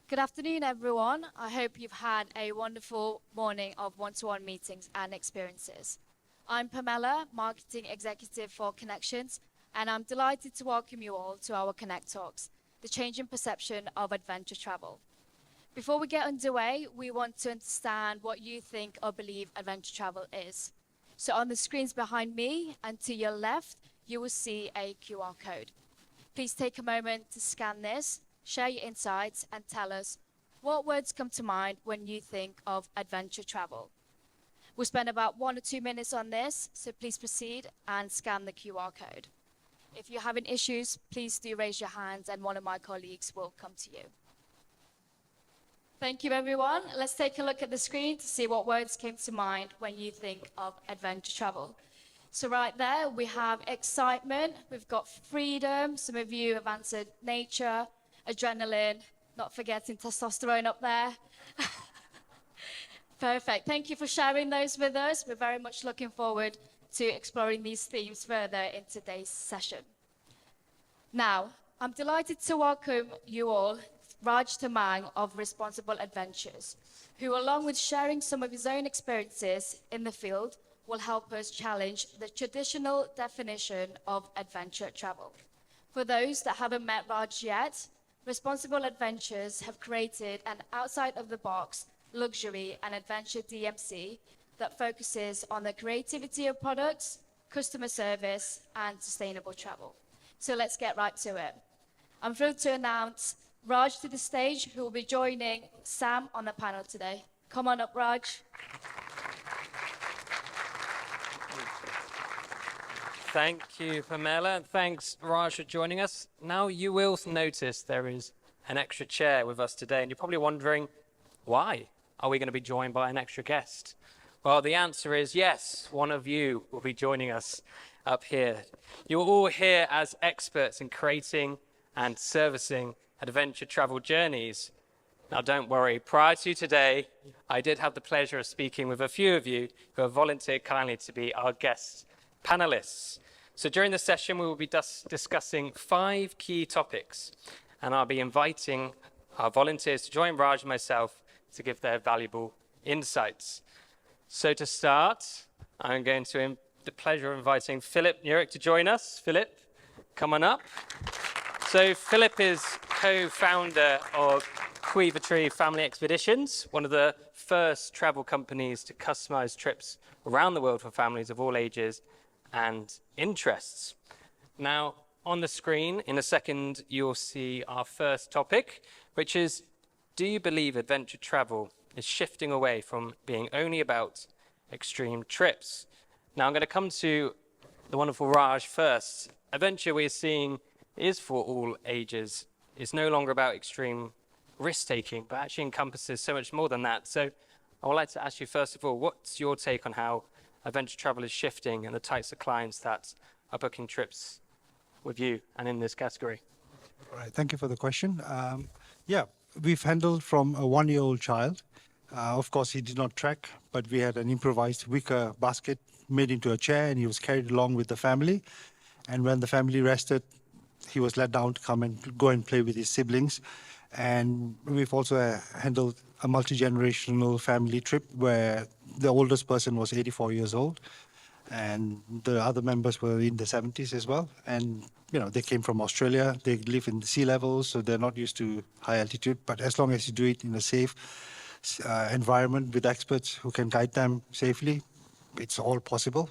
Good afternoon, everyone. I hope you've had a wonderful morning of one-to-one meetings and experiences. I'm Pamela, Marketing Executive for Connections, and I'm delighted to welcome you all to our Connect Talks, the changing perception of adventure travel. Before we get underway, we want to understand what you think or believe adventure travel is. So on the screens behind me and to your left, you will see a QR code. Please take a moment to scan this, share your insights, and tell us what words come to mind when you think of adventure travel. We'll spend about 1 or 2 minutes on this, so please proceed and scan the QR code. If you're having issues, please do raise your hands and one of my colleagues will come to you. Thank you, everyone. Let's take a look at the screen to see what words came to mind when you think of adventure travel. So right there, we have excitement, we've got freedom, some of you have answered nature, adrenaline, not forgetting testosterone up there. Perfect, thank you for sharing those with us. We're very much looking forward to exploring these themes further in today's session. Now, I'm delighted to welcome you all, Raj Tamang of Responsible Adventures, who along with sharing some of his own experiences in the field, will help us challenge the traditional definition of adventure travel. For those that haven't met Raj yet, Responsible Adventures have created an outside-of-the-box luxury and adventure DMC that focuses on the creativity of products, customer service, and sustainable travel. So let's get right to it. I'm thrilled to announce Raj to the stage, who will be joining Sam on the panel today. Come on up, Raj. Thank you, Pamela, and thanks, Raj, for joining us. Now, you will notice there is an extra chair with us today, and you're probably wondering, why are we going to be joined by an extra guest? Well, the answer is yes, one of you will be joining us up here. You're all here as experts in creating and servicing adventure travel journeys. Now, don't worry, prior to today, I did have the pleasure of speaking with a few of you who have volunteered kindly to be our guest panelists. So during the session, we will be discussing 5 key topics, and I'll be inviting our volunteers to join Raj and myself to give their valuable insights. So to start, I'm going to have the pleasure of inviting Philip Nurick to join us. Philip, come on up. So Philip is co-founder of Quivertree Family Expeditions, one of the first travel companies to customize trips around the world for families of all ages and interests. Now, on the screen, in a second, you'll see our first topic, which is, do you believe adventure travel is shifting away from being only about extreme trips? Now, I'm going to come to the wonderful Raj first. Adventure we're seeing is for all ages. It's no longer about extreme risk-taking, but actually encompasses so much more than that. So I would like to ask you, first of all, what's your take on how adventure travel is shifting and the types of clients that are booking trips with you and in this category? All right, thank you for the question. We've handled from a 1-year-old child. Of course, he did not trek, but we had an improvised wicker basket made into a chair, and he was carried along with the family. And when the family rested, he was let down to come and go and play with his siblings. And we've also handled a multi-generational family trip where the oldest person was 84 years old, and the other members were in the 70s as well. And, you know, they came from Australia. They live in the sea levels, so they're not used to high altitude. But as long as you do it in a safe environment with experts who can guide them safely, it's all possible.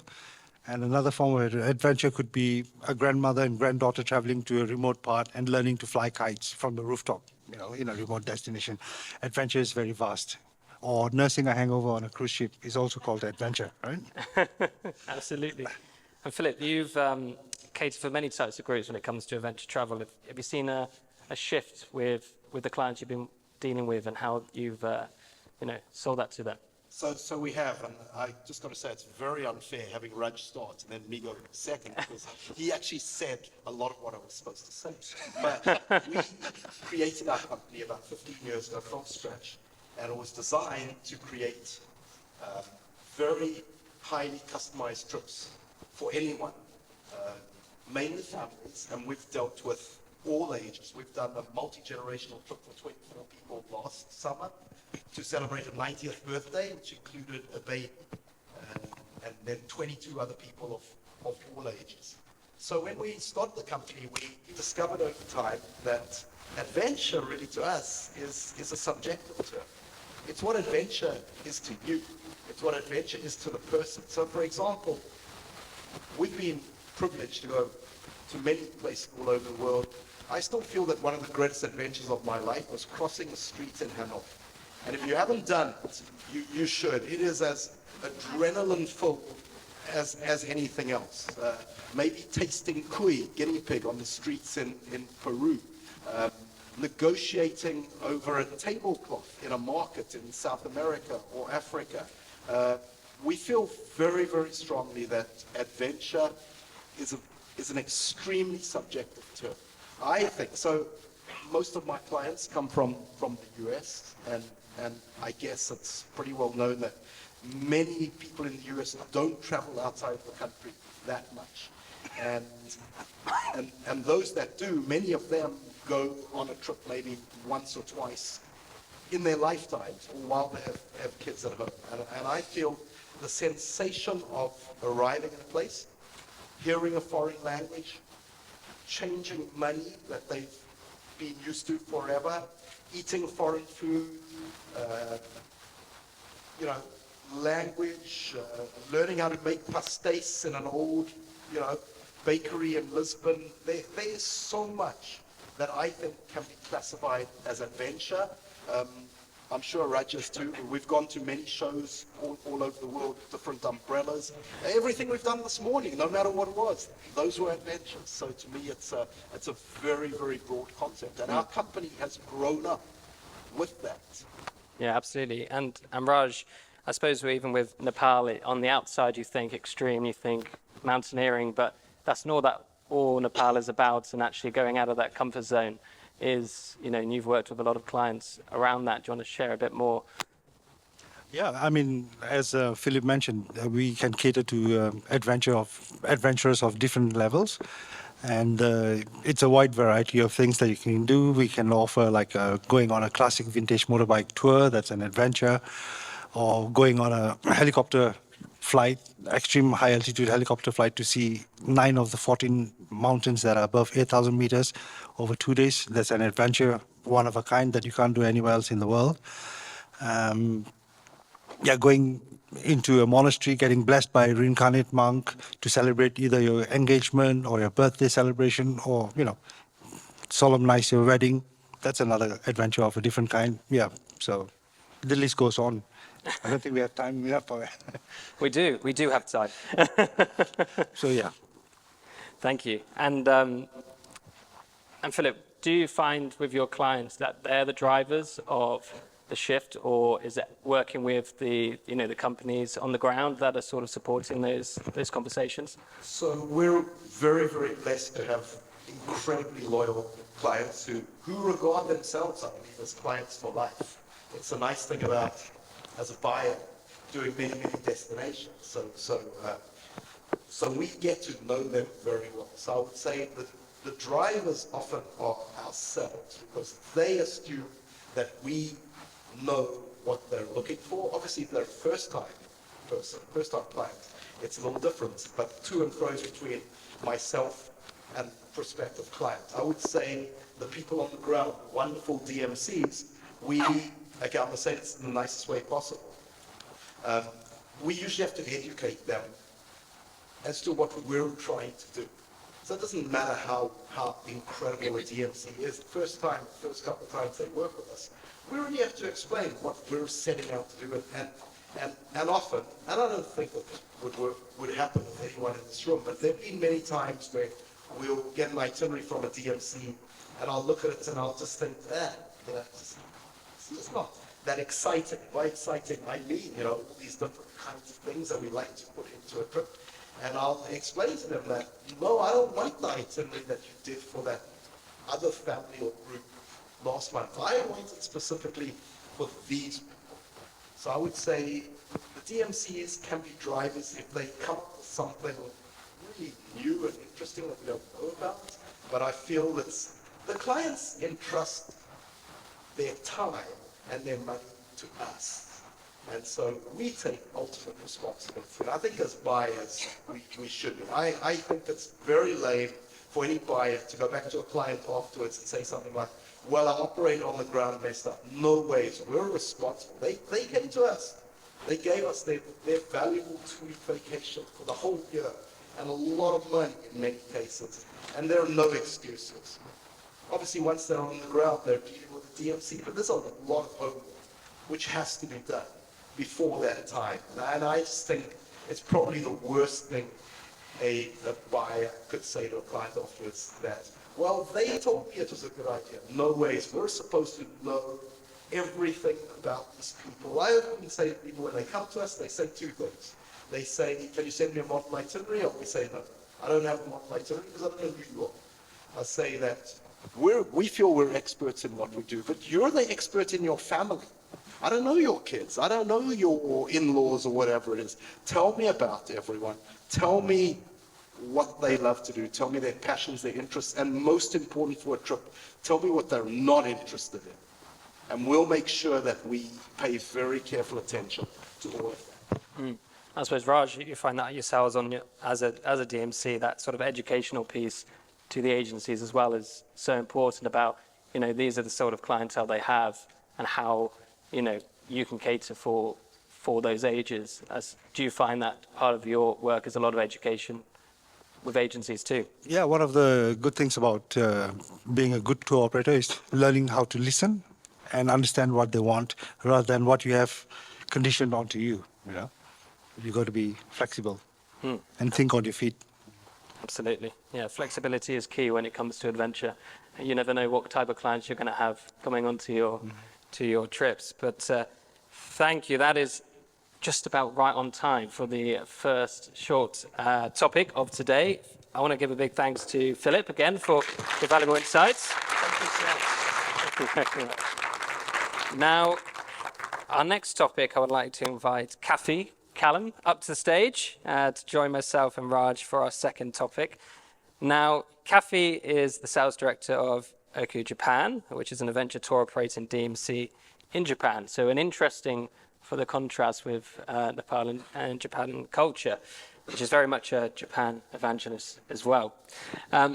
And another form of adventure could be a grandmother and granddaughter traveling to a remote part and learning to fly kites from the rooftop, you know, in a remote destination. Adventure is very vast. Or nursing a hangover on a cruise ship is also called adventure, right? Absolutely. And Philip, you've catered for many types of groups when it comes to adventure travel. Have you seen a shift with the clients you've been dealing with and how you've sold that to them? So we have, and I just got to say it's very unfair having Raj start and then me go second, because he actually said a lot of what I was supposed to say. But we created our company about 15 years ago from scratch, and it was designed to create very highly customized trips for anyone, mainly families, and we've dealt with all ages. We've done a multi-generational trip for 24 people last summer to celebrate a 90th birthday, which included a baby, and then 22 other people of all ages. So when we started the company, we discovered over time that adventure really to us is a subjective term. It's what adventure is to you. It's what adventure is to the person. So for example, we've been privileged to go to many places all over the world. I still feel that one of the greatest adventures of my life was crossing the streets in Hanoi. And if you haven't done it, you should. It is as adrenaline-filled as anything else. Maybe tasting cuy, guinea pig, on the streets in Peru. Negotiating over a tablecloth in a market in South America or Africa. We feel very, very strongly that adventure is an extremely subjective term. I think so. Most of my clients come from the US, and I guess it's pretty well known that many people in the US don't travel outside of the country that much. And those that do, many of them go on a trip maybe once or twice in their lifetimes, or while they have kids at home. And I feel the sensation of arriving in a place, hearing a foreign language, changing money that they've been used to forever, eating foreign food, language, learning how to make pastéis in an old, bakery in Lisbon. There's so much that I think can be classified as adventure. I'm sure Raj has too. We've gone to many shows all over the world, different umbrellas. Everything we've done this morning, no matter what it was, those were adventures. So to me, it's a very, very broad concept. And our company has grown up with that. Yeah, absolutely. And Raj, I suppose even with Nepal, on the outside you think extreme, you think mountaineering, but that's not that all Nepal is about, and actually going out of that comfort zone is, and you've worked with a lot of clients around that. Do you want to share a bit more? Yeah, I mean, as Philip mentioned, we can cater to adventurers of different levels, and it's a wide variety of things that you can do. We can offer like going on a classic vintage motorbike tour, that's an adventure, or going on a helicopter flight, extreme high altitude helicopter flight to see 9 of the 14 mountains that are above 8,000 meters over 2 days. That's an adventure, one of a kind that you can't do anywhere else in the world. Going into a monastery, getting blessed by a reincarnate monk to celebrate either your engagement or your birthday celebration, or, solemnize your wedding. That's another adventure of a different kind. Yeah, so the list goes on. I don't think we have time enough for it. We do have time. So yeah. Thank you. And Philip, do you find with your clients that they're the drivers of the shift, or is it working with the companies on the ground that are sort of supporting those conversations? So we're very, very blessed to have incredibly loyal clients who regard themselves, I believe, as clients for life. It's a nice thing about, as a buyer, doing many, many destinations. So we get to know them very well. So I would say that the drivers often are ourselves, because they assume that we know what they're looking for. Obviously, if they're a first-time client, it's a little different, but to and fro between myself and prospective clients. I would say the people on the ground, wonderful DMCs, I'm going to say this in the nicest way possible. We usually have to educate them as to what we're trying to do. So it doesn't matter how incredible a DMC is. The first couple of times they work with us, we really have to explain what we're setting out to do. And often, and I don't think that would happen with anyone in this room, but there have been many times where we'll get an itinerary from a DMC, and I'll look at it and I'll just think, it's just not that exciting. By exciting, I mean, all these different kinds of things that we like to put into a trip. And I'll explain to them that, no, I don't want the itinerary that you did for that other family or group last month. I want it specifically for these people. So I would say the DMCs can be drivers if they come up with something really new and interesting that we don't know about. But I feel it's The clients entrust their time and their money to us. And so we take ultimate responsibility. And I think as buyers, we should. I think it's very lame for any buyer to go back to a client afterwards and say something like, well, I operate on the ground messed up. No ways. We're responsible. They came to us. They gave us their valuable 2-week vacation for the whole year and a lot of money in many cases. And there are no excuses. Obviously, once they're on the ground, they're dealing with the DMC, but there's a lot of homework which has to be done before that time. And I just think it's probably the worst thing a buyer could say to a client afterwards that, well, they told me it was a good idea. No ways. We're supposed to know everything about these people. I often say to people when they come to us, they say 2 things. They say, can you send me a model itinerary? Or we say, no, I don't have a model itinerary because I don't know who you are. I say that we feel we're experts in what we do, but you're the expert in your family. I don't know your kids. I don't know your in-laws or whatever it is. Tell me about everyone. Tell me what they love to do. Tell me their passions, their interests, and most important for a trip, tell me what they're not interested in. And we'll make sure that we pay very careful attention to all of that. I suppose, Raj, you find that yourselves as a DMC, that sort of educational piece to the agencies as well is so important about, these are the sort of clientele they have and how, you can cater for those ages. Do you find that part of your work is a lot of education with agencies too? Yeah, one of the good things about being a good tour operator is learning how to listen and understand what they want rather than what you have conditioned onto you. You've got to be flexible and think on your feet. Absolutely. Yeah, flexibility is key when it comes to adventure. You never know what type of clients you're going to have coming onto your trips. But thank you. That is just about right on time for the first short topic of today. I want to give a big thanks to Philip again for the valuable insights. Thank you, sir. Now, our next topic, I would like to invite Kathie Callum up to the stage to join myself and Raj for our second topic. Now, Kathie is the sales director of Oku Japan, which is an adventure tour operator in DMC in Japan. So an interesting for the contrast with Nepal and Japan culture, which is very much a Japan evangelist as well.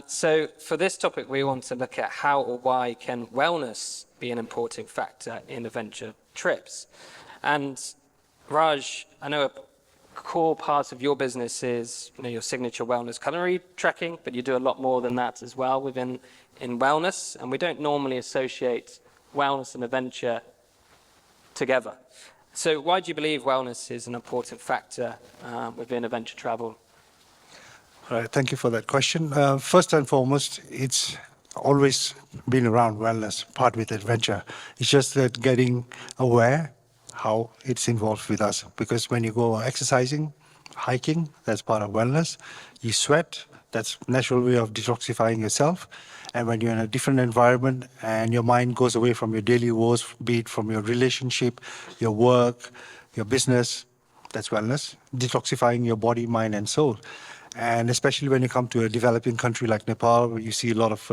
So for this topic, we want to look at how or why can wellness be an important factor in adventure trips. And Raj, I know a core part of your business is your signature wellness culinary tracking, but you do a lot more than that as well in wellness, and we don't normally associate wellness and adventure together. So why do you believe wellness is an important factor within adventure travel? All right, thank you for that question. First and foremost, it's always been around wellness, part with adventure. It's just that getting aware how it's involved with us. Because when you go exercising, hiking, that's part of wellness. You sweat, that's a natural way of detoxifying yourself. And when you're in a different environment and your mind goes away from your daily woes, be it from your relationship, your work, your business, that's wellness. Detoxifying your body, mind, and soul. And especially when you come to a developing country like Nepal, where you see a lot of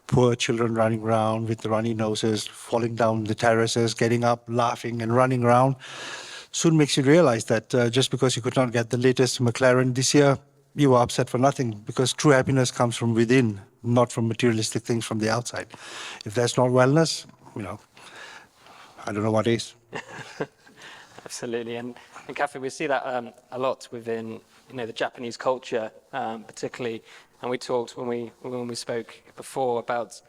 poor children running around with the runny noses, falling down the terraces, getting up, laughing and running around, soon makes you realize that just because you could not get the latest McLaren this year, you were upset for nothing, because true happiness comes from within, not from materialistic things from the outside. If that's not wellness, I don't know what is. Absolutely. And Kathie, we see that a lot within the Japanese culture, particularly. And we talked when we spoke before about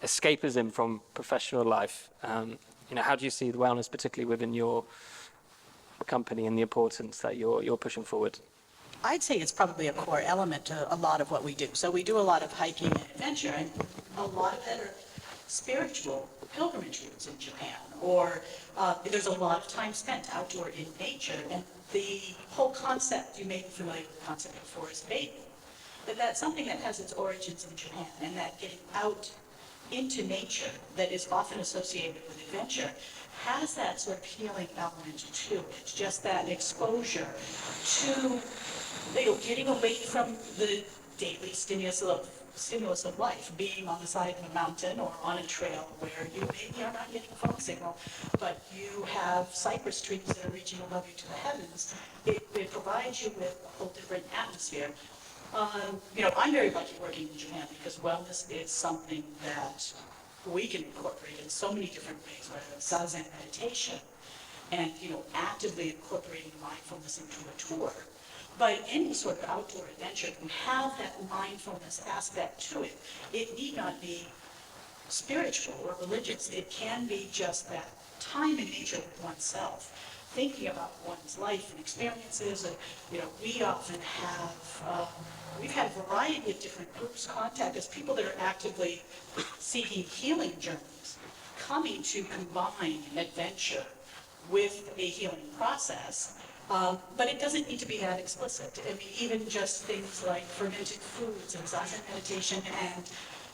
escapism from professional life. How do you see the wellness, particularly within your company, and the importance that you're pushing forward? I'd say it's probably a core element to a lot of what we do. So we do a lot of hiking and adventure, and a lot of that are spiritual pilgrimage routes in Japan, or there's a lot of time spent outdoor in nature, and the whole concept, you may be familiar with the concept of forest bathing, but that's something that has its origins in Japan, and that getting out into nature that is often associated with adventure has that sort of healing element to it. Just that exposure to getting away from the daily stimulus of stimulus of life, being on the side of a mountain or on a trail where you maybe are not getting a phone signal, but you have cypress trees that are reaching above you to the heavens. It provides you with a whole different atmosphere. I'm very lucky working in Japan because wellness is something that we can incorporate in so many different ways, whether it's zazen meditation and, actively incorporating mindfulness into a tour. But any sort of outdoor adventure can have that mindfulness aspect to it. It need not be spiritual or religious. It can be just that time in nature with oneself, thinking about one's life and experiences. We often have, we've had a variety of different groups contact us, people that are actively seeking healing journeys, coming to combine adventure with a healing process. But it doesn't need to be that explicit. I mean, even just things like fermented foods and zazen meditation and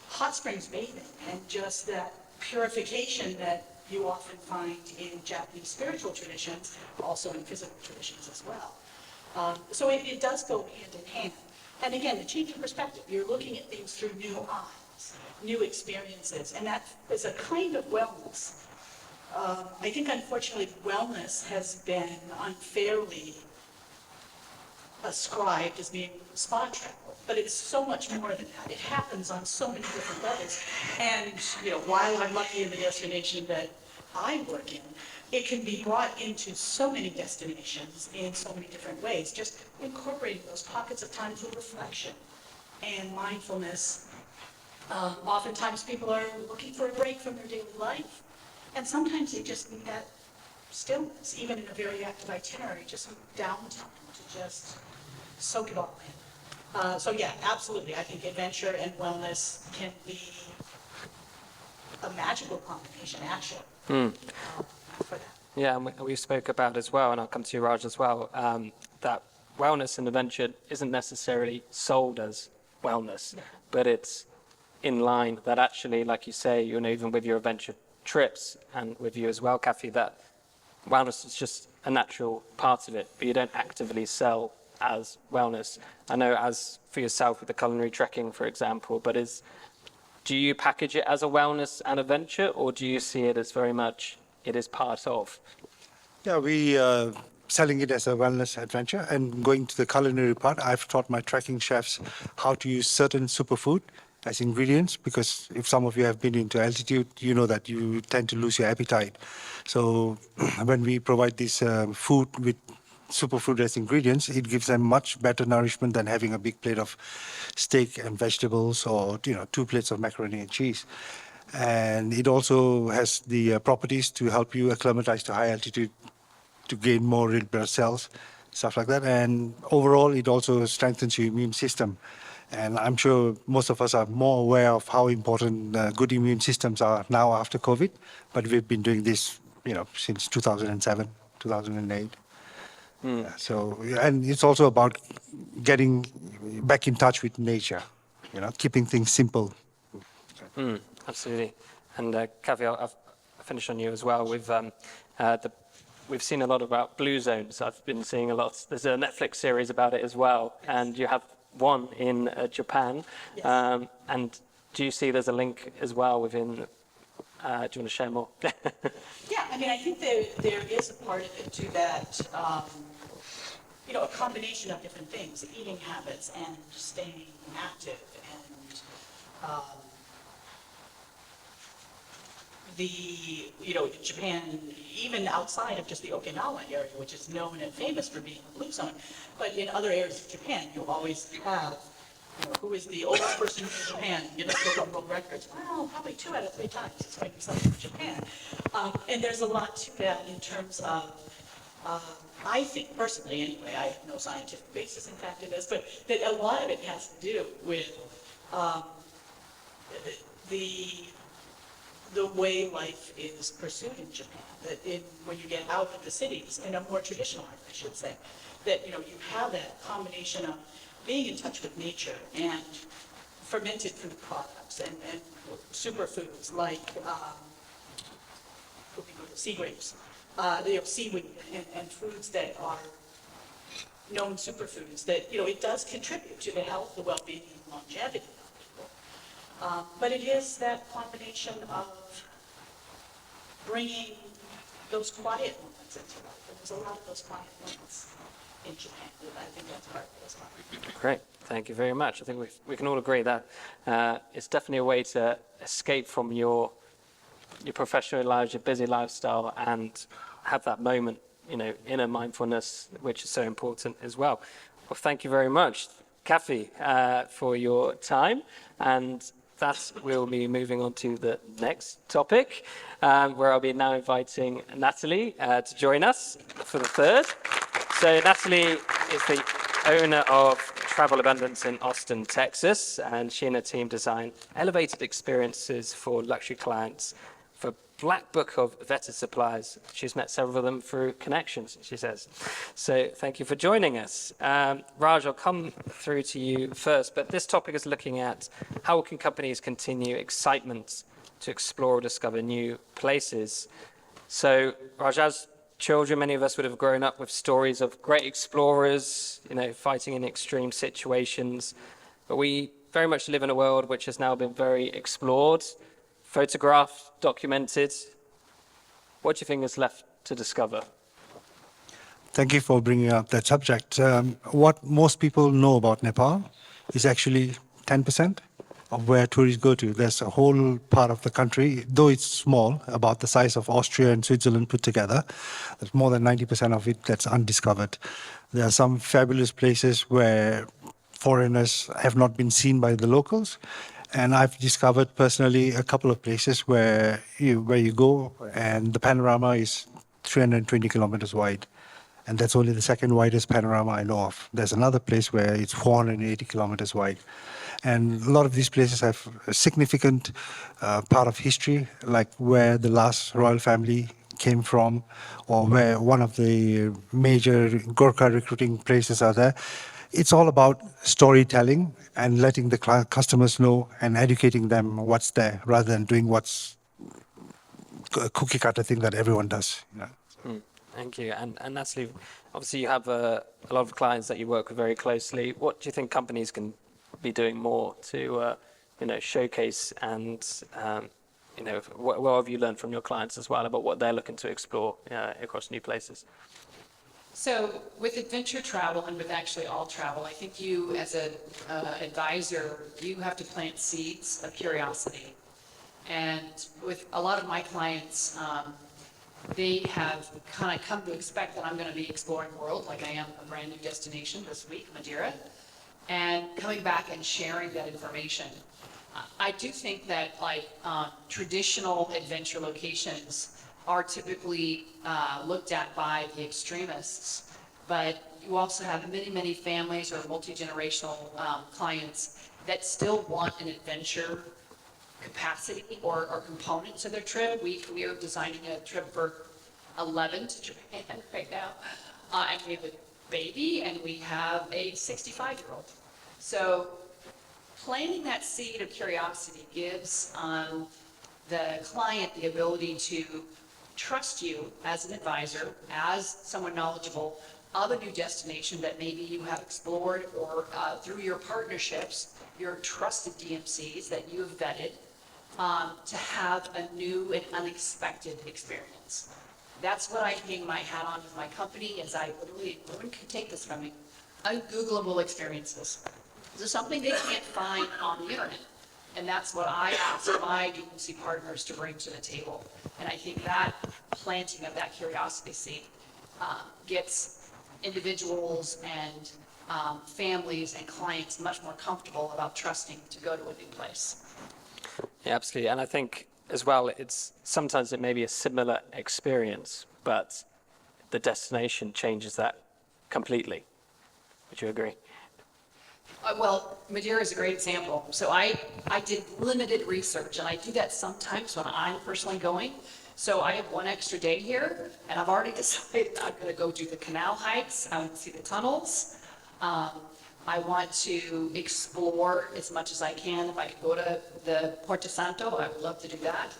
hot springs bathing and just that purification that you often find in Japanese spiritual traditions, also in physical traditions as well. So it does go hand in hand. And again, the change in perspective, you're looking at things through new eyes, new experiences, and that is a kind of wellness. I think, unfortunately, wellness has been unfairly ascribed as being spa travel, but it's so much more than that. It happens on so many different levels. And, while I'm lucky in the destination that I work in, it can be brought into so many destinations in so many different ways, just incorporating those pockets of time for reflection and mindfulness. Oftentimes people are looking for a break from their daily life. And sometimes they just need that stillness, even in a very active itinerary, just some downtime to just soak it all in. So yeah, absolutely. I think adventure and wellness can be a magical combination, actually. For that. Yeah, and we spoke about as well, and I'll come to you, Raj, as well, that wellness and adventure isn't necessarily sold as wellness, but it's in line that actually, like you say, even with your adventure trips and with you as well, Kathie, that wellness is just a natural part of it, but you don't actively sell as wellness. I know as for yourself with the culinary trekking, for example, but do you package it as a wellness and adventure, or do you see it as very much it is part of? Yeah, we selling it as a wellness adventure. And going to the culinary part, I've taught my trekking chefs how to use certain superfood as ingredients, because if some of you have been into altitude, you know that you tend to lose your appetite. So when we provide this food with superfood as ingredients, it gives them much better nourishment than having a big plate of steak and vegetables, or 2 plates of macaroni and cheese. And it also has the properties to help you acclimatize to high altitude, to gain more red blood cells, stuff like that. And overall, it also strengthens your immune system. And I'm sure most of us are more aware of how important good immune systems are now after COVID. But we've been doing this, since 2007, 2008. And it's also about getting back in touch with nature, keeping things simple. Absolutely. And Kathie, I'll finish on you as well. We've seen a lot about blue zones. I've been seeing a lot. There's a Netflix series about it as well, and you have one in Japan. Yes. And do you see there's a link as well within? Do you want to share more? Yeah, I mean, I think there is a part of it to that, a combination of different things, eating habits and staying active and Japan, even outside of just the Okinawa area, which is known and famous for being a blue zone, but in other areas of Japan, you always have, who is the oldest person in Japan, look up world records. Well, probably 2 out of 3 times it's going to be something from Japan. And there's a lot to that in terms of, I think personally anyway, I have no scientific basis in fact in this, but that a lot of it has to do with the way life is pursued in Japan, that when you get out of the cities, in a more traditional life, I should say, that, you have that combination of being in touch with nature and fermented food products and superfoods like sea grapes, seaweed and foods that are known superfoods that, it does contribute to the health, the well-being, and longevity of people. But it is that combination of bringing those quiet moments into life. And there's a lot of those quiet moments in Japan. And I think that's part of it as well. Great, thank you very much. I think we can all agree that it's definitely a way to escape from your professional lives, your busy lifestyle, and have that moment, inner mindfulness, which is so important as well. Well, thank you very much, Kathie, for your time. And that will be moving on to the next topic, where I'll be now inviting Natalie to join us for the third. So Natalie is the owner of Travel Abundance in Austin, Texas, and she and her team design elevated experiences for luxury clients for Black Book of vetted suppliers. She's met several of them through connections, she says. So thank you for joining us. Raj, I'll come through to you first, but this topic is looking at how can companies continue excitement to explore or discover new places. So Raj, as children, many of us would have grown up with stories of great explorers, fighting in extreme situations, but we very much live in a world which has now been very explored, photographed, documented. What do you think is left to discover? Thank you for bringing up that subject. What most people know about Nepal is actually 10% of where tourists go to. There's a whole part of the country, though it's small, about the size of Austria and Switzerland put together. There's more than 90% of it that's undiscovered. There are some fabulous places where foreigners have not been seen by the locals. And I've discovered personally a couple of places where you go and the panorama is 320 kilometers wide. And that's only the second widest panorama I know of. There's another place where it's 480 kilometers wide. And a lot of these places have a significant part of history, like where the last royal family came from, or where one of the major Gorkha recruiting places are there. It's all about storytelling and letting the customers know and educating them what's there, rather than doing what's a cookie cutter thing that everyone does. Thank you. And Natalie, obviously you have a lot of clients that you work with very closely. What do you think companies can be doing more to showcase and what have you learned from your clients as well about what they're looking to explore across new places? So with adventure travel and with actually all travel, I think you as an advisor, you have to plant seeds of curiosity. And with a lot of my clients, they have kind of come to expect that I'm going to be exploring the world, like I am a brand new destination this week, Madeira, and coming back and sharing that information. I do think that traditional adventure locations are typically looked at by the extremists, but you also have many, many families or multi-generational clients that still want an adventure capacity or component to their trip. We are designing a trip for 11 to Japan right now, and we have a baby and we have a 65-year-old. So planting that seed of curiosity gives the client the ability to trust you as an advisor, as someone knowledgeable of a new destination that maybe you have explored, or through your partnerships, your trusted DMCs that you have vetted, to have a new and unexpected experience. That's what I hang my hat on with my company, is I literally, no one can take this from me, ungoogleable experiences. There's something they can't find on the internet. And that's what I ask my DMC partners to bring to the table. And I think that planting of that curiosity seed gets individuals and families and clients much more comfortable about trusting to go to a new place. Yeah, absolutely. And I think as well, sometimes it may be a similar experience, but the destination changes that completely. Would you agree? Well, Madeira is a great example. So I did limited research, and I do that sometimes when I'm personally going. So I have one extra day here, and I've already decided I'm going to go do the canal hikes. I want to see the tunnels. I want to explore as much as I can. If I could go to the Porto Santo, I would love to do that.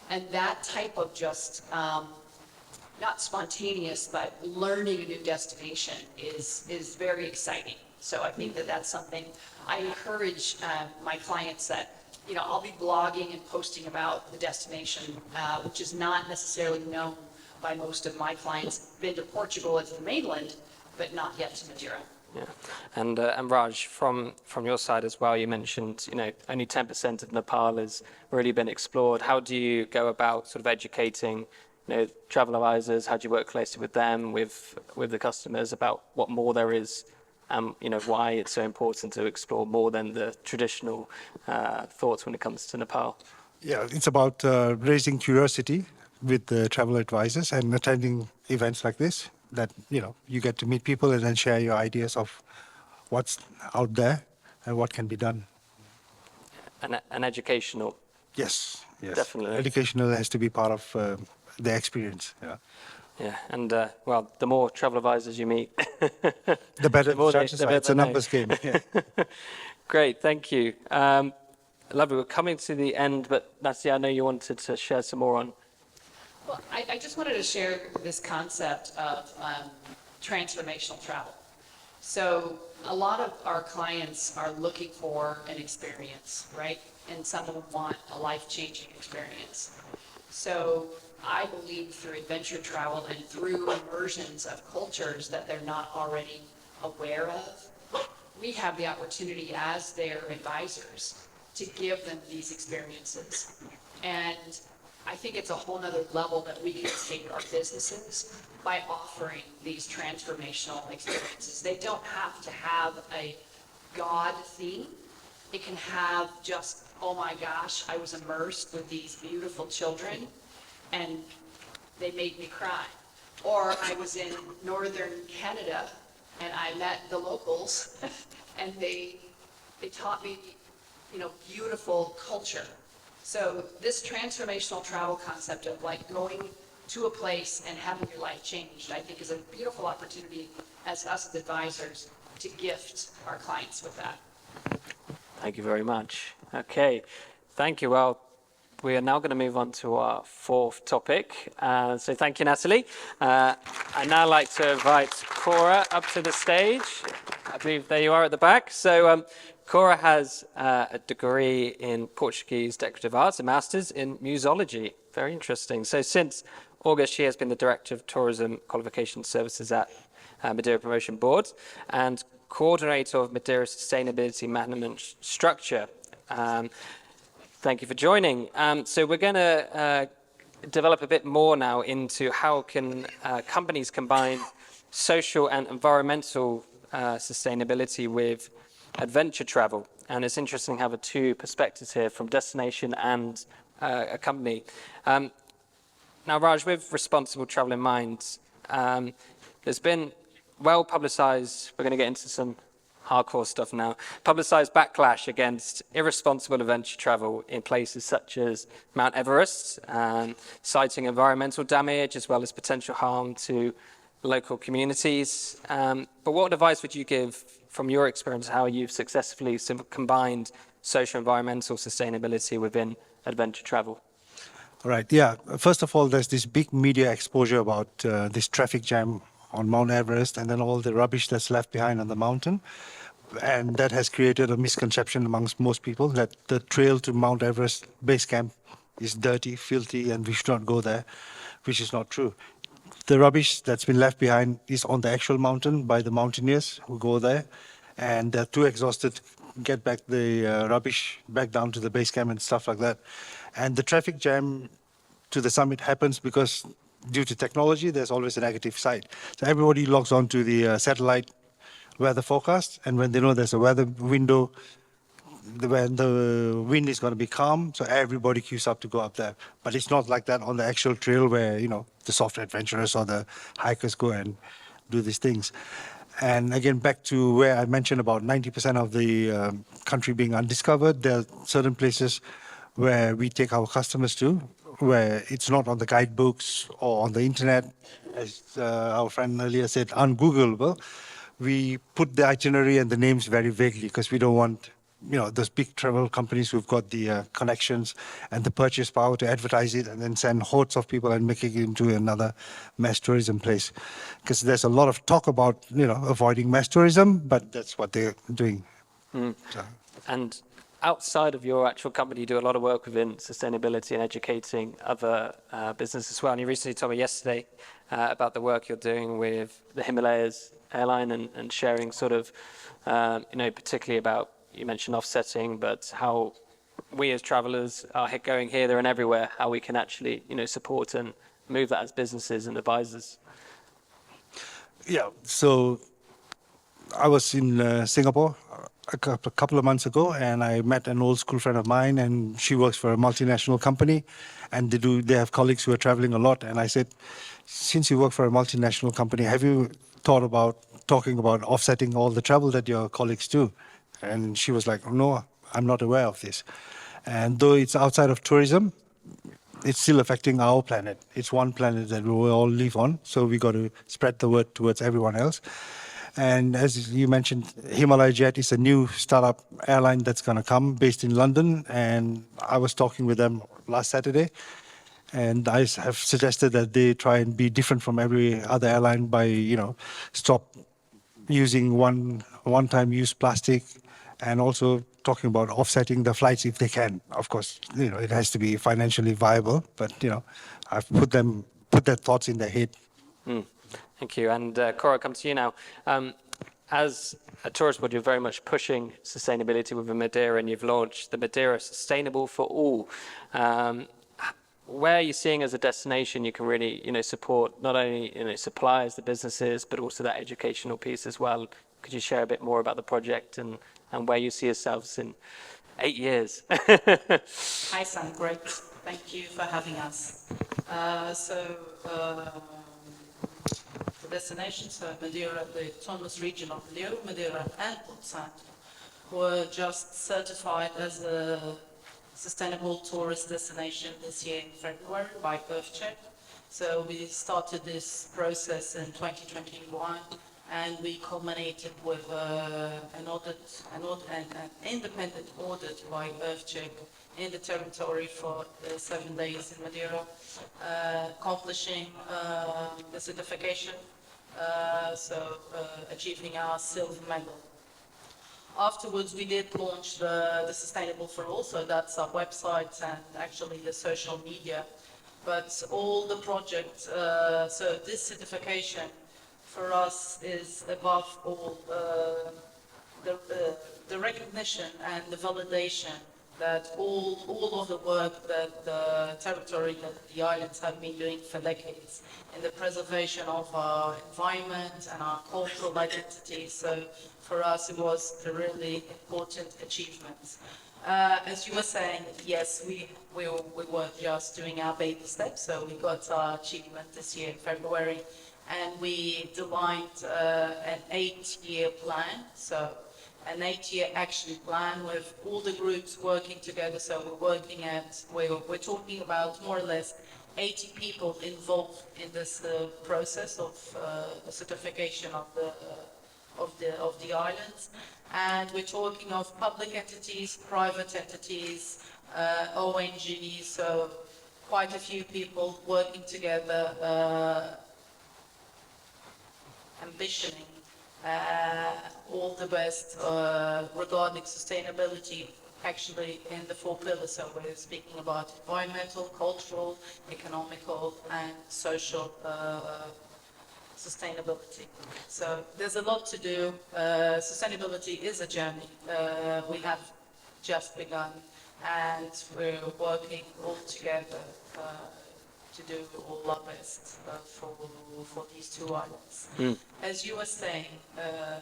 And that type of just, not spontaneous, but learning a new destination is very exciting. So I think that that's something I encourage my clients that I'll be blogging and posting about the destination, which is not necessarily known by most of my clients. Been to Portugal as the mainland, but not yet to Madeira. Yeah, and Raj, from your side as well, you mentioned only 10% of Nepal has really been explored. How do you go about sort of educating travel advisors? How do you work closely with them, with the customers about what more there is, why it's so important to explore more than the traditional thoughts when it comes to Nepal? Yeah, it's about raising curiosity with the travel advisors and attending events like this that, you get to meet people and then share your ideas of what's out there and what can be done. And educational. Yes, yes. Definitely. Educational has to be part of the experience. Yeah. Yeah, and well, the more travel advisors you meet, The better more the chances are. It's a numbers game. Yeah. Great, thank you. Lovely. We're coming to the end, but Natalie, I know you wanted to share some more on. Well, I just wanted to share this concept of transformational travel. So a lot of our clients are looking for an experience, right? And some of them want a life-changing experience. So I believe through adventure travel and through immersions of cultures that they're not already aware of, we have the opportunity as their advisors to give them these experiences. And I think it's a whole nother level that we can take our businesses by offering these transformational experiences. They don't have to have a God theme. It can have just, oh my gosh, I was immersed with these beautiful children and they made me cry. Or I was in northern Canada and I met the locals and they taught me, beautiful culture. So this transformational travel concept of like going to a place and having your life changed, I think is a beautiful opportunity as us as advisors to gift our clients with that. Thank you very much. Okay, thank you. Well, we are now going to move on to our fourth topic. So thank you, Natalie. I'd now like to invite Cora up to the stage. I believe there you are at the back. So Cora has a degree in Portuguese decorative arts, a master's in museology. Very interesting. So since August, she has been the Director of Tourism Qualification Services at Madeira Promotion Board and coordinator of Madeira's Sustainability Management Structure. Thank you for joining. So we're going to develop a bit more now into how can companies combine social and environmental sustainability with adventure travel. And it's interesting to have the two perspectives here from destination and a company. Now, Raj, with responsible travel in mind, there's been well-publicized, we're going to get into some hardcore stuff now, publicized backlash against irresponsible adventure travel in places such as Mount Everest, citing environmental damage as well as potential harm to local communities. But what advice would you give from your experience how you've successfully combined social environmental sustainability within adventure travel? All right. Yeah. First of all, there's this big media exposure about this traffic jam on Mount Everest and then all the rubbish that's left behind on the mountain. And that has created a misconception amongst most people that the trail to Mount Everest base camp is dirty, filthy, and we should not go there, which is not true. The rubbish that's been left behind is on the actual mountain by the mountaineers who go there, and they're too exhausted to get back the rubbish back down to the base camp and stuff like that. And the traffic jam to the summit happens because due to technology, there's always a negative side. So everybody logs on to the satellite weather forecast, and when they know there's a weather window, when the wind is going to be calm, so everybody queues up to go up there. But it's not like that on the actual trail where, the soft adventurers or the hikers go and do these things. And again, back to where I mentioned about 90% of the country being undiscovered, there are certain places where we take our customers to, where it's not on the guidebooks or on the internet, as our friend earlier said, ungoogleable. We put the itinerary and the names very vaguely because we don't want, those big travel companies who've got the connections and the purchase power to advertise it and then send hordes of people and making it into another mass tourism place. Because there's a lot of talk about, avoiding mass tourism, but that's what they're doing. So. And outside of your actual company, you do a lot of work within sustainability and educating other businesses as well. And you recently told me yesterday about the work you're doing with the Himalayas airline and sharing sort of, particularly about, you mentioned offsetting, but how we as travelers are going here, there and everywhere, how we can actually, support and move that as businesses and advisors. Yeah, so I was in Singapore a couple of months ago, and I met an old school friend of mine, and she works for a multinational company, and they have colleagues who are traveling a lot. And I said, since you work for a multinational company, have you thought about talking about offsetting all the travel that your colleagues do? And she was like, no, I'm not aware of this. And though it's outside of tourism, it's still affecting our planet. It's one planet that we will all live on, so we got to spread the word towards everyone else. And as you mentioned, Himalaya Jet is a new startup airline that's going to come based in London. And I was talking with them last Saturday, and I have suggested that they try and be different from every other airline by, stop using one-time use plastic, and also talking about offsetting the flights if they can. Of course, it has to be financially viable, but I've put their thoughts in their head. Thank you. And Cora, come to you now. As a tourist board, you're very much pushing sustainability within Madeira, and you've launched the Madeira Sustainable for All. Where are you seeing as a destination you can really, support not only, suppliers, the businesses, but also that educational piece as well? Could you share a bit more about the project and where you see yourselves in 8 years? Hi, Sam. Great. Thank you for having us. The destinations are Madeira, the autonomous region of Madeira and Port Santo were just certified as a sustainable tourist destination this year in February by EarthCheck. So we started this process in 2021, and we culminated with an independent audit by EarthCheck in the territory for 7 days in Madeira, accomplishing the certification, achieving our silver medal. Afterwards, we did launch the Sustainable for All, so that's our website and actually the social media. But all the projects, so this certification for us is above all the recognition and the validation that all of the work that the territory, that the islands have been doing for decades in the preservation of our environment and our cultural identity. So for us, it was a really important achievement. As you were saying, yes, we were just doing our baby steps. So we got our achievement this year in February, and we designed an 8-year plan. So an 8-year action plan with all the groups working together. So we're talking about more or less 80 people involved in this process of the certification of the islands. And we're talking of public entities, private entities, ONGs, so quite a few people working together, ambitioning all the best regarding sustainability, actually in the 4 pillars. So we're speaking about environmental, cultural, economical, and social sustainability. So there's a lot to do. Sustainability is a journey. We have just begun, and we're working all together to do all our best for these 2 islands. As you were saying,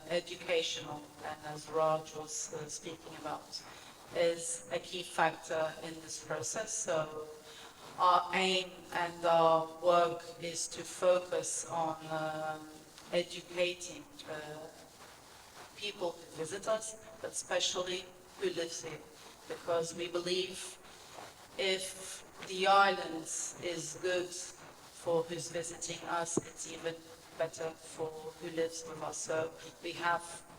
educational, and as Raj was speaking about, is a key factor in this process. So our aim and our work is to focus on educating people who visit us, but especially who live here, because we believe if the islands is good for who's visiting us, it's even better for who lives with us. So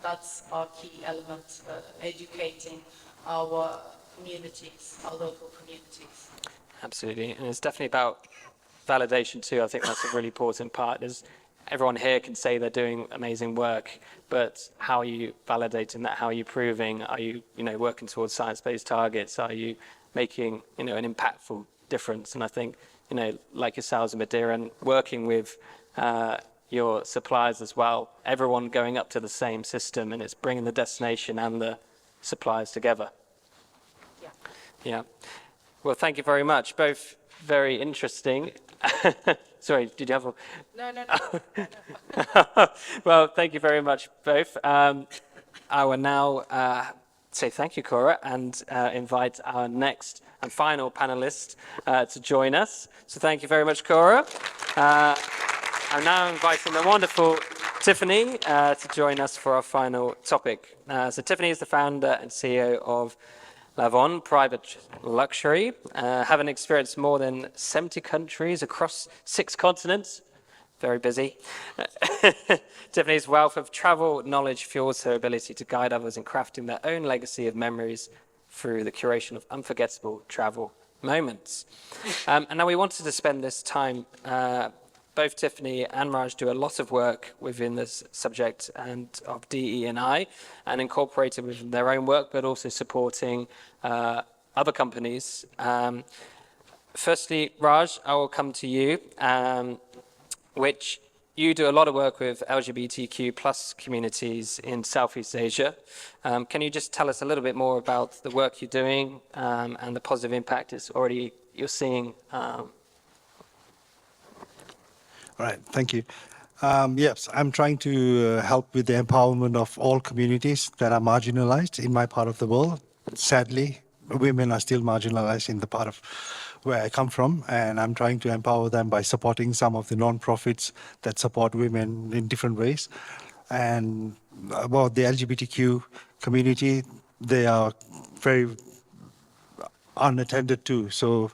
that's our key element, educating our communities, our local communities. Absolutely, and it's definitely about validation too. I think that's a really important part. Is everyone here can say they're doing amazing work, but how are you validating that? How are you proving? Are you, working towards science-based targets? Are you making, an impactful difference? And I think, like yourselves in Madeira and working with your suppliers as well, everyone going up to the same system, and it's bringing the destination and the suppliers together. Yeah. Well, thank you very much. Both very interesting. Sorry, did you have a... No. Well, thank you very much, both. I will now say thank you, Cora, and invite our next and final panelist to join us. So thank you very much, Cora. I'm now inviting the wonderful Tifanny to join us for our final topic. So Tifanny is the founder and CEO of Layne Private Luxury, having experienced more than 70 countries across 6 continents. Very busy. Tiffany's wealth of travel knowledge fuels her ability to guide others in crafting their own legacy of memories through the curation of unforgettable travel moments. And now we wanted to spend this time, both Tifanny and Raj do a lot of work within this subject and of DE&I and incorporate it within their own work, but also supporting other companies. Firstly, Raj, I will come to you, which you do a lot of work with LGBTQ plus communities in Southeast Asia. Can you just tell us a little bit more about the work you're doing and the positive impact you're seeing? All right, thank you. Yes, I'm trying to help with the empowerment of all communities that are marginalized in my part of the world. Sadly, women are still marginalized in the part of where I come from, and I'm trying to empower them by supporting some of the non-profits that support women in different ways. And about the LGBTQ community, they are very unattended to. So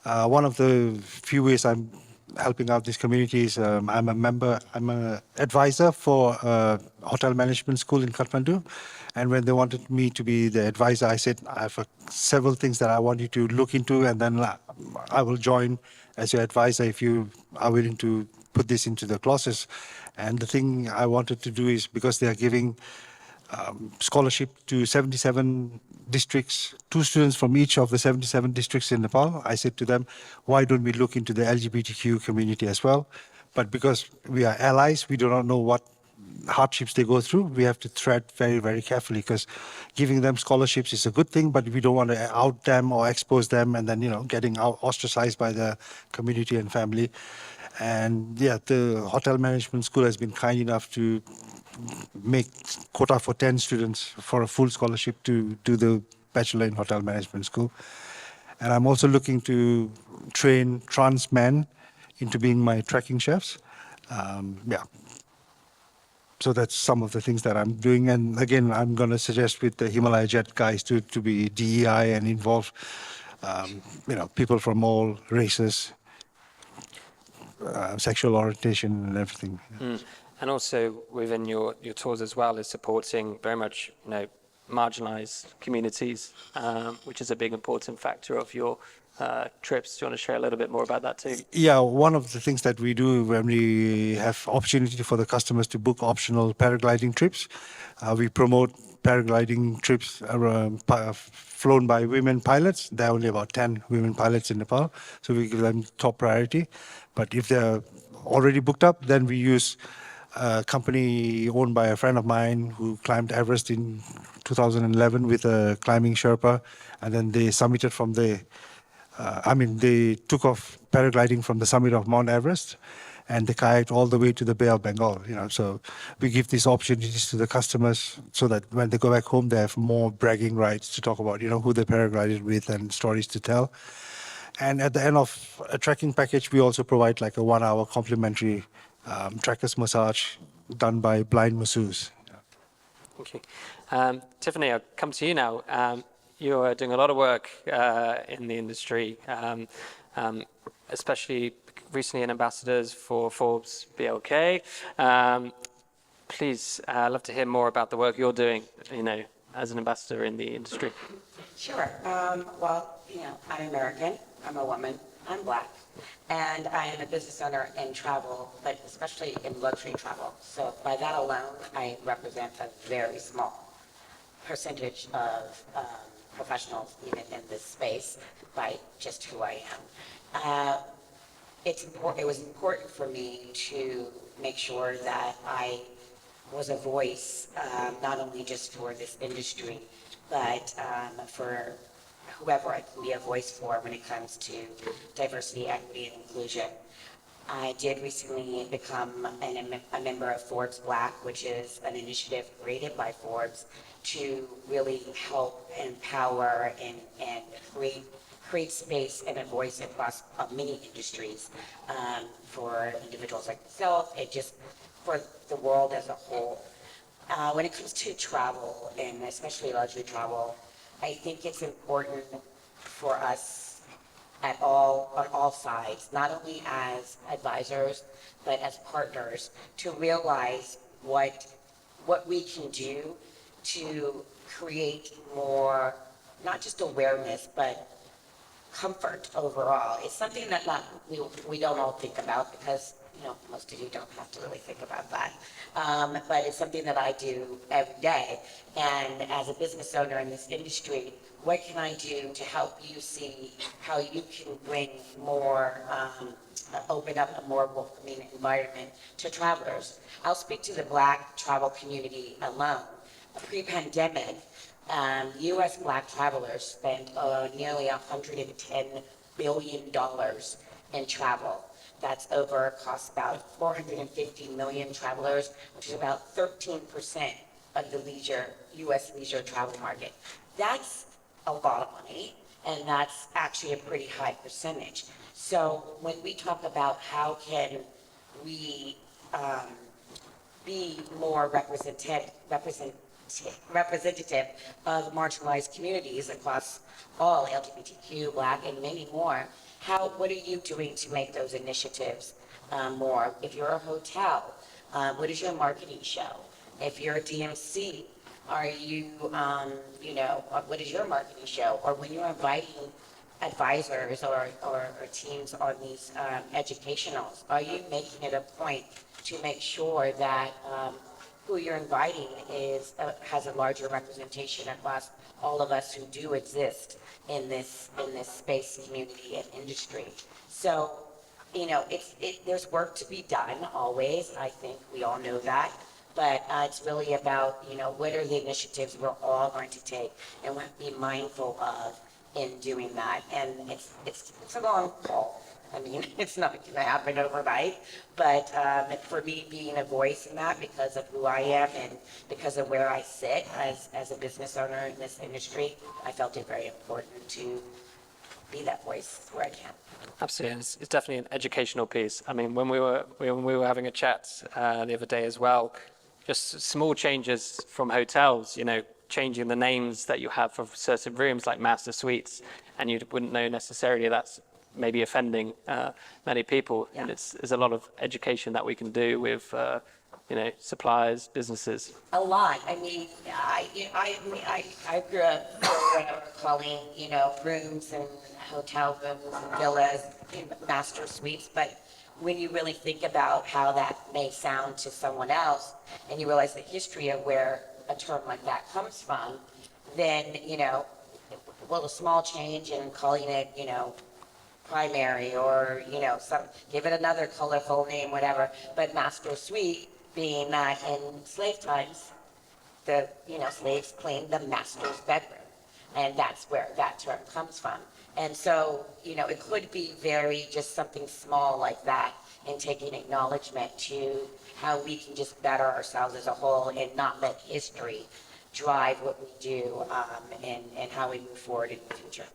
one of the few ways I'm helping out these communities, I'm an advisor for a hotel management school in Kathmandu. And when they wanted me to be the advisor, I said, I have several things that I want you to look into, and then I will join as your advisor if you are willing to put this into the clauses. And the thing I wanted to do is, because they are giving scholarship to 77 districts, 2 students from each of the 77 districts in Nepal, I said to them, why don't we look into the LGBTQ community as well? But because we are allies, we do not know what hardships they go through. We have to tread very, very carefully, because giving them scholarships is a good thing, but we don't want to out them or expose them and then, getting ostracized by the community and family. And yeah, the hotel management school has been kind enough to make quota for 10 students for a full scholarship to do the Bachelor in Hotel Management School. And I'm also looking to train trans men into being my trekking chefs. So that's some of the things that I'm doing. And again, I'm going to suggest with the Himalaya Jet guys to be DEI and involve, people from all races, sexual orientation and everything. Mm. And also within your tours as well is supporting very much, marginalized communities, which is a big important factor of your trips. Do you want to share a little bit more about that too? Yeah, one of the things that we do when we have opportunity for the customers to book optional paragliding trips, we promote paragliding trips flown by women pilots. There are only about 10 women pilots in Nepal, so we give them top priority. But if they're already booked up, then we use a company owned by a friend of mine who climbed Everest in 2011 with a climbing Sherpa, and then they summited from the they took off paragliding from the summit of Mount Everest, and they kayaked all the way to the Bay of Bengal. So we give these opportunities to the customers so that when they go back home, they have more bragging rights to talk about, who they paraglided with and stories to tell. And at the end of a trekking package, we also provide like a 1-hour complimentary trekker's massage done by blind masseuse. Okay. Tifanny, I'll come to you now. You're doing a lot of work in the industry, especially recently in ambassadors for Forbes BLK. Please, I'd love to hear more about the work you're doing, as an ambassador in the industry. Sure. Well, I'm American. I'm a woman. I'm Black, and I am a business owner in travel, but especially in luxury travel. So by that alone, I represent a very small percentage of professionals even in this space by just who I am. It was important for me to make sure that I was a voice, not only just for this industry, but for whoever I can be a voice for when it comes to diversity, equity, and inclusion. I did recently become a member of Forbes Black, which is an initiative created by Forbes to really help empower and create space and a voice across many industries for individuals like myself and just for the world as a whole. When it comes to travel, and especially luxury travel, I think it's important for us on all sides, not only as advisors, but as partners, to realize what we can do to create more, not just awareness, but comfort overall. It's something that we don't all think about because, most of you don't have to really think about that. But it's something that I do every day. And as a business owner in this industry, what can I do to help you see how you can bring more, open up a more welcoming environment to travelers? I'll speak to the Black travel community alone. Pre-pandemic, U.S. Black travelers spent nearly $110 billion in travel. That's costs about 450 million travelers, which is about 13% of the U.S. leisure travel market. That's a lot of money, and that's actually a pretty high percentage. So when we talk about how can we be more representative of marginalized communities across all LGBTQ, Black, and many more, what are you doing to make those initiatives more? If you're a hotel, what is your marketing show? If you're a DMC, are you, what is your marketing show? Or when you're inviting advisors or teams on these educationals, are you making it a point to make sure that who you're inviting has a larger representation across all of us who do exist in this space, community, and industry? So, there's work to be done always. I think we all know that. But it's really about, what are the initiatives we're all going to take and what be mindful of in doing that. And it's a long haul. I mean, it's not going to happen overnight, but for me being a voice in that because of who I am and because of where I sit as a business owner in this industry, I felt it very important to be that voice where I can. Absolutely, and it's definitely an educational piece. I mean, when we were having a chat the other day as well, just small changes from hotels, changing the names that you have for certain rooms like master suites, and you wouldn't know necessarily that's maybe offending many people. Yeah. And there's a lot of education that we can do with suppliers, businesses. A lot. I mean, I grew up calling rooms and hotel rooms and villas master suites, but when you really think about how that may sound to someone else, and you realize the history of where a term like that comes from, then a small change in calling it primary or give it another colorful name, whatever. But master suite being that in slave times, the slaves claimed the master's bedroom, and that's where that term comes from. And so it could be very just something small like that, and taking acknowledgement to how we can just better ourselves as a whole and not let history drive what we do and how we move forward in the future.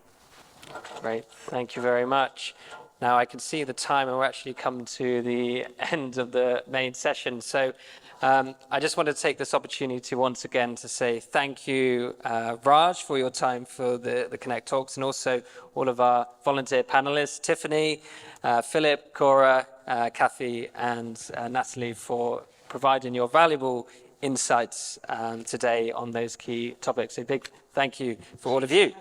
Great, thank you very much. Now I can see the time and we're actually come to the end of the main session. So I just want to take this opportunity once again to say thank you, Raj, for your time for the Connect Talks, and also all of our volunteer panelists, Tifanny, Philip, Cora, Kathie, and Natalie, for providing your valuable insights today on those key topics. A big thank you for all of you.